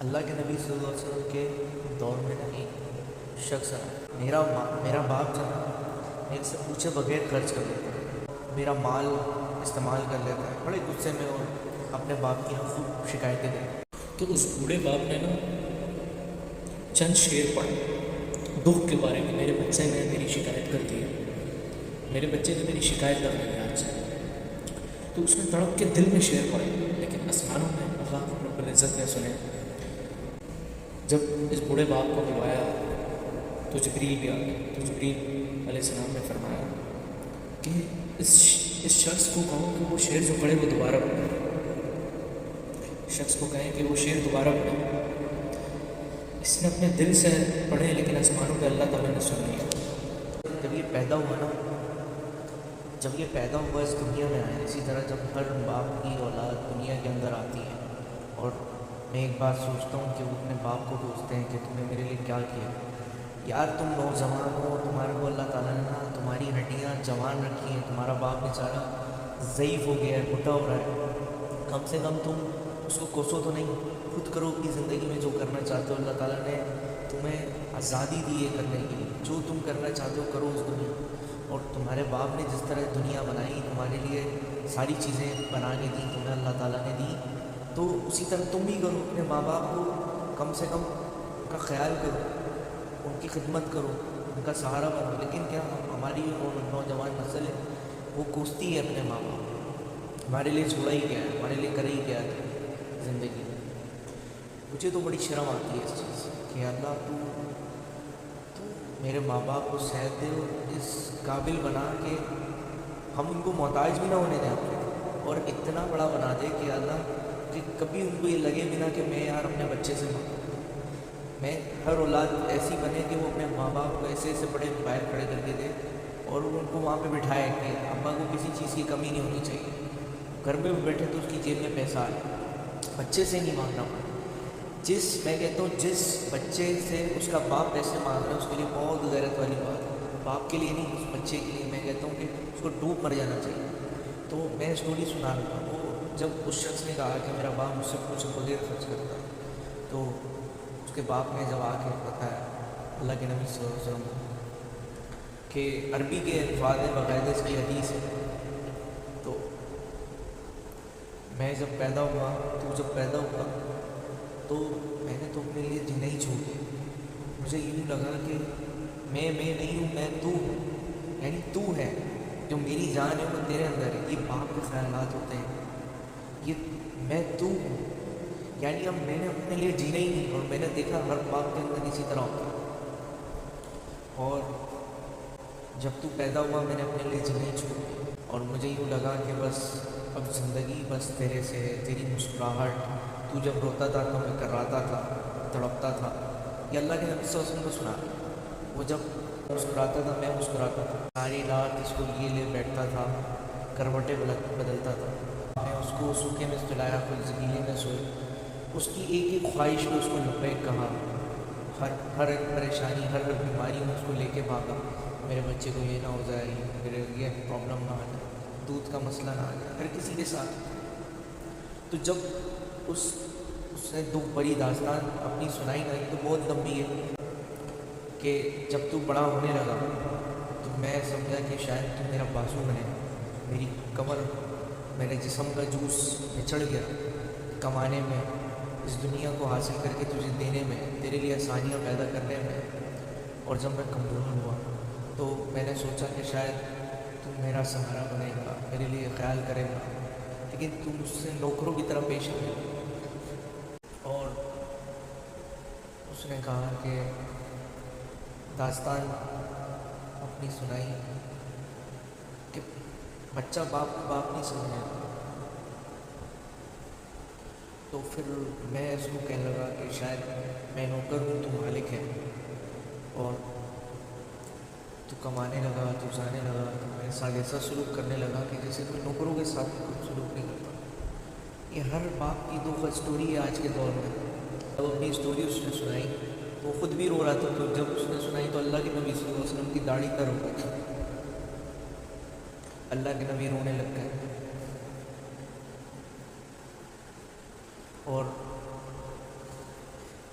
اللہ کے نبی صلی اللہ علیہ وسلم کے دور میں نا ایک شخص آیا، میرا باپ جو نا میرے سے پوچھے بغیر خرچ کر لیتا ہے، میرا مال استعمال کر لیتا ہے، بڑے غصے میں اور اپنے باپ کی خوب شکایتیں دے۔ تو اس بوڑھے باپ نے نا چند شعر پڑھے دکھ کے بارے میں، میرے بچے نے میری شکایت کر دی ہے، میرے بچے نے میری شکایت کر دی ہے آج سے۔ تو اس نے تڑپ کے دل میں شعر پڑھے، لیکن آسمانوں میں اللہ رب العزت نے سنے۔ جب اس بوڑھے باپ کو بلوایا تو جبریل بھی آ گیا، تو جبریل علیہ السلام نے فرمایا کہ اس شخص کو کہو کہ وہ شعر جو پڑھے وہ دوبارہ پڑھے، شخص کو کہیں کہ وہ شعر دوبارہ پڑھے۔ اس نے اپنے دل سے پڑھے لیکن آسمانوں پہ اللہ تعالیٰ نے سن لیا۔ جب یہ پیدا ہوا نا، جب یہ پیدا ہوا اس دنیا میں آیا، اسی طرح جب ہر باپ کی اولاد دنیا کے اندر آتی ہے اور میں ایک بات سوچتا ہوں کہ وہ اپنے باپ کو پوچھتے ہیں کہ تم نے میرے لیے کیا کیا؟ یار تم نوجوان ہو، تمہارے کو اللہ تعالیٰ نے نا تمہاری ہڈیاں جوان رکھی ہیں، تمہارا باپ بیچارہ ضعیف ہو گیا ہے، بڈھا ہو رہا ہے، کم سے کم تم اس کو کوسو تو نہیں، خود کرو اپنی زندگی میں جو کرنا چاہتے ہو۔ اللہ تعالیٰ نے تمہیں آزادی دی ہے کرنے کی، جو تم کرنا چاہتے ہو کرو اس دنیا۔ اور تمہارے باپ نے جس طرح دنیا بنائی، تمہارے لیے ساری چیزیں بنا کے دی، تمہیں اللہ تعالیٰ نے دی، تو اسی طرح تم بھی کرو، اپنے ماں باپ کو کم سے کم ان کا خیال کرو، ان کی خدمت کرو، ان کا سہارا بنو۔ لیکن کیا ہماری نوجوان نسل ہے وہ کوستی ہے اپنے ماں باپ، ہمارے لیے چھوڑا ہی گیا ہے، ہمارے لیے کرے ہی گیا ہے زندگی میں۔ مجھے تو بڑی شرم آتی ہے اس چیز سے کہ اللہ تو میرے ماں باپ کو صحت دے اور اس قابل بنا کہ ہم ان کو محتاج بھی نہ ہونے دیں اپنے، اور اتنا بڑا بنا دے کہ اللہ کہ کبھی ان کو یہ لگے بھی نہ کہ میں یار اپنے بچے سے مانگوں۔ میں ہر اولاد ایسی بنے کہ وہ اپنے ماں باپ کو ایسے ایسے بڑے باہر کھڑے کر کے دے اور وہ ان کو وہاں پہ بٹھائے کہ ابا کو کسی چیز کی کمی نہیں ہونی چاہیے، گھر میں بھی بیٹھے تو اس کی جیب میں پیسہ آئے، بچے سے نہیں مانگنا پڑے۔ میں کہتا ہوں جس بچے سے اس کا باپ پیسے مانگ رہا ہے اس کے لیے بہت غیرت والی بات ہے، باپ کے لیے نہیں، اس بچے کے لیے میں کہتا ہوں کہ اس کو ڈوب مر جانا چاہیے۔ تو میں اسٹوری سنا رہا ہوں، وہ جب اس شخص نے کہا کہ میرا باپ مجھ سے کچھ بغیر خرچ کرتا، تو اس کے باپ نے جب آ کے بتایا اللہ کے نبی صلی اللہ علیہ وسلم کہ عربی کے الفاظ باقاعدہ اس کی حدیث ہے، تو میں جب پیدا ہوا تو میں نے تو اپنے لیے جینا ہی چھوڑ دیا۔ مجھے یوں لگا کہ میں نہیں ہوں، میں تو ہوں، یعنی تو ہے، جو میری جان ہے وہ تیرے اندر ہے۔ یہ باپ کے خیالات ہوتے ہیں، یہ میں تو ہوں، یعنی اب میں نے اپنے لیے جینا ہی نہیں، اور میں نے دیکھا ہر باپ کے اندر اسی طرح ہوتا ہے۔ اور جب تو پیدا ہوا میں نے اپنے لیے جینا ہی چھوڑ دیا، اور مجھے یوں لگا کہ بس اب زندگی بس تیرے سے ہے، تیری مسکراہٹ، تو جب روتا تھا تو میں کراتا تھا، تڑپتا تھا۔ یہ اللہ کے نبی صلی اللہ علیہ وسلم کو سنا، وہ جب مسکراتا تھا میں مسکراتا تھا، ساری رات اس کو لے بیٹھتا تھا، کروٹیں بدلتا تھا، میں اس کو سوکھے میں سلایا، خود زمینے میں سوئے، اس کی ایک ایک خواہش کو اس کو لبیک کہا، ہر ایک پریشانی، ہر بیماری میں اس کو لے کے بھاگا، میرے بچے کو یہ نہ ہو جائے، میرے یہ پرابلم نہ آ جائے، دودھ کا مسئلہ نہ آ جائے، ہر کسی کے ساتھ۔ تو جب اس نے دکھ بڑی داستان اپنی سنائی نا، تو بہت لمبی ہے کہ جب تو بڑا ہونے لگا تو میں سمجھا کہ شاید تو میرا بازو بنے، میری کمر، میرے جسم کا جوس نچڑ گیا کمانے میں، اس دنیا کو حاصل کر کے تجھے دینے میں، تیرے لیے آسانیاں پیدا کرنے میں۔ اور جب میں کمزور ہوا تو میں نے سوچا کہ شاید تو میرا سہارا بنے گا، میرے لیے خیال کرے گا، لیکن تو مجھ سے نوکروں کی طرح پیش آئے۔ اور اس نے کہا کہ داستان اپنی سنائی کہ بچہ باپ کو باپ نہیں سمجھے، تو پھر میں اس کو کہنے لگا کہ شاید میں نوکر ہوں، تو مالک ہے، اور تو کمانے لگا، تو جانے لگا، تو میں ساتھ ایسا سلوک کرنے لگا کہ جیسے کوئی نوکروں کے ساتھ سلوک نہیں کرتا۔ یہ ہر باپ کی دکھ اسٹوری ہے آج کے دور میں۔ جب اپنی اسٹوری اس نے سنائی تو وہ خود بھی رو رہا تھا، تو جب اس نے سنائی تو اللہ کے نبی صلی اللہ علیہ وسلم کی داڑھی پر ہو گئی، اللہ کے نبی رونے لگ گئے۔ اور